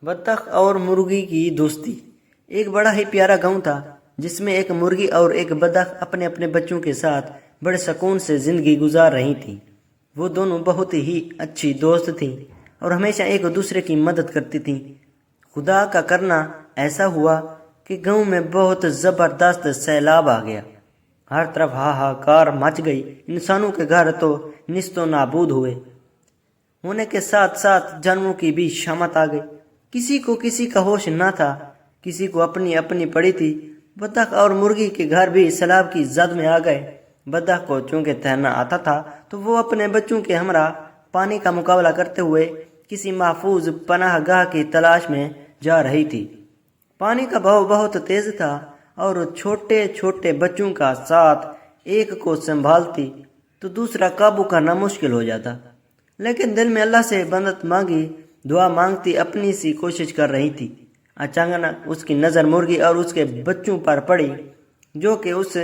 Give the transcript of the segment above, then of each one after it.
बत्तख और मुर्गी की दोस्ती। एक बड़ा ही प्यारा गांव था जिसमें एक मुर्गी और एक बत्तख अपने अपने बच्चों के साथ बड़े सुकून से जिंदगी गुजार रही थी। वो दोनों बहुत ही अच्छी दोस्त थीं और हमेशा एक दूसरे की मदद करती थीं। खुदा का करना ऐसा हुआ कि गांव में बहुत जबरदस्त सैलाब आ गया। हर तरफ हाहाकार मच गई। इंसानों के घर तो निस्तो नाबूद हुए होने के साथ साथ जानवरों की भी शामत आ गई। किसी को किसी का होश न था, किसी को अपनी अपनी पड़ी थी। बत्तख और मुर्गी के घर भी सैलाब की जद में आ गए। बत्तख को चूंकि तैरना आता था तो वो अपने बच्चों के हमरा पानी का मुकाबला करते हुए किसी महफूज पनाहगाह की तलाश में जा रही थी। पानी का बहाव बहुत तेज था और छोटे छोटे बच्चों का साथ एक को संभालती तो दूसरा काबू करना मुश्किल हो जाता। लेकिन दिल में अल्लाह से मदद मांगी, दुआ मांगती अपनी सी कोशिश कर रही थी। अचानक उसकी नज़र मुर्गी और उसके बच्चों पर पड़ी, जो कि उस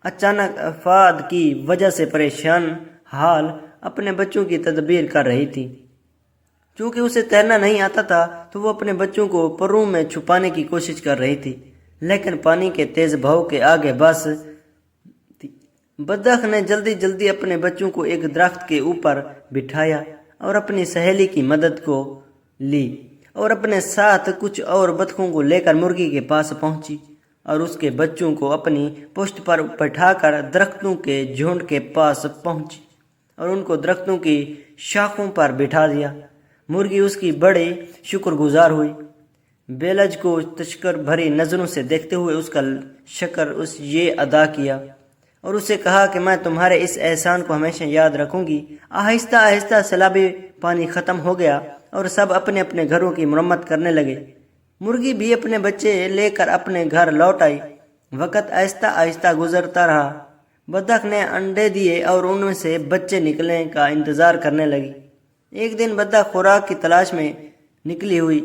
अचानक आफत की वजह से परेशान हाल अपने बच्चों की तदबीर कर रही थी। चूंकि उसे तैरना नहीं आता था तो वो अपने बच्चों को परों में छुपाने की कोशिश कर रही थी, लेकिन पानी के तेज बहाव के आगे बस बत्तख ने जल्दी जल्दी अपने बच्चों को एक दरख्त के ऊपर बिठाया और अपनी सहेली की मदद को ली और अपने साथ कुछ और बत्तखों को लेकर मुर्गी के पास पहुंची और उसके बच्चों को अपनी पुश्त पर बैठाकर दरख्तों के झुंड के पास पहुंची और उनको दरख्तों की शाखों पर बिठा दिया। मुर्गी उसकी बड़े शुक्रगुजार हुई। बेलज को तशक्कर भरी नज़रों से देखते हुए उसका शक्र उस ये अदा किया और उसे कहा कि मैं तुम्हारे इस एहसान को हमेशा याद रखूंगी। आहिस्ता आहिस्ता सैलाबी पानी ख़त्म हो गया और सब अपने अपने घरों की मरम्मत करने लगे। मुर्गी भी अपने बच्चे लेकर अपने घर लौट आई। वक़्त आहिस्ता आहिस्ता गुजरता रहा। बत्तख ने अंडे दिए और उनमें से बच्चे निकलने का इंतज़ार करने लगी। एक दिन बत्तख खुराक की तलाश में निकली हुई।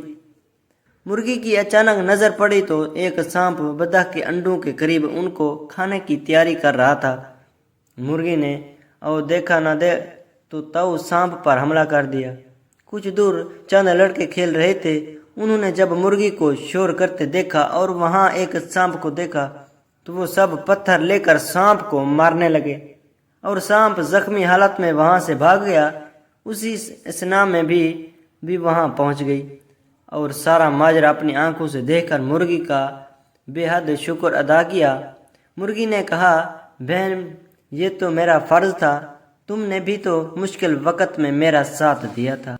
मुर्गी की अचानक नज़र पड़ी तो एक सांप बत्तख के अंडों के करीब उनको खाने की तैयारी कर रहा था। मुर्गी ने और देखा न दे तो ताऊ सांप पर हमला कर दिया। कुछ दूर चंद लड़के खेल रहे थे। उन्होंने जब मुर्गी को शोर करते देखा और वहां एक सांप को देखा तो वो सब पत्थर लेकर सांप को मारने लगे और सांप जख्मी हालत में वहां से भाग गया। उसी स्नाम में भी वहां पहुंच गई और सारा माजरा अपनी आंखों से देखकर मुर्गी का बेहद शुक्र अदा किया। मुर्गी ने कहा, बहन, ये तो मेरा फर्ज था, तुमने भी तो मुश्किल वक़्त में मेरा साथ दिया था।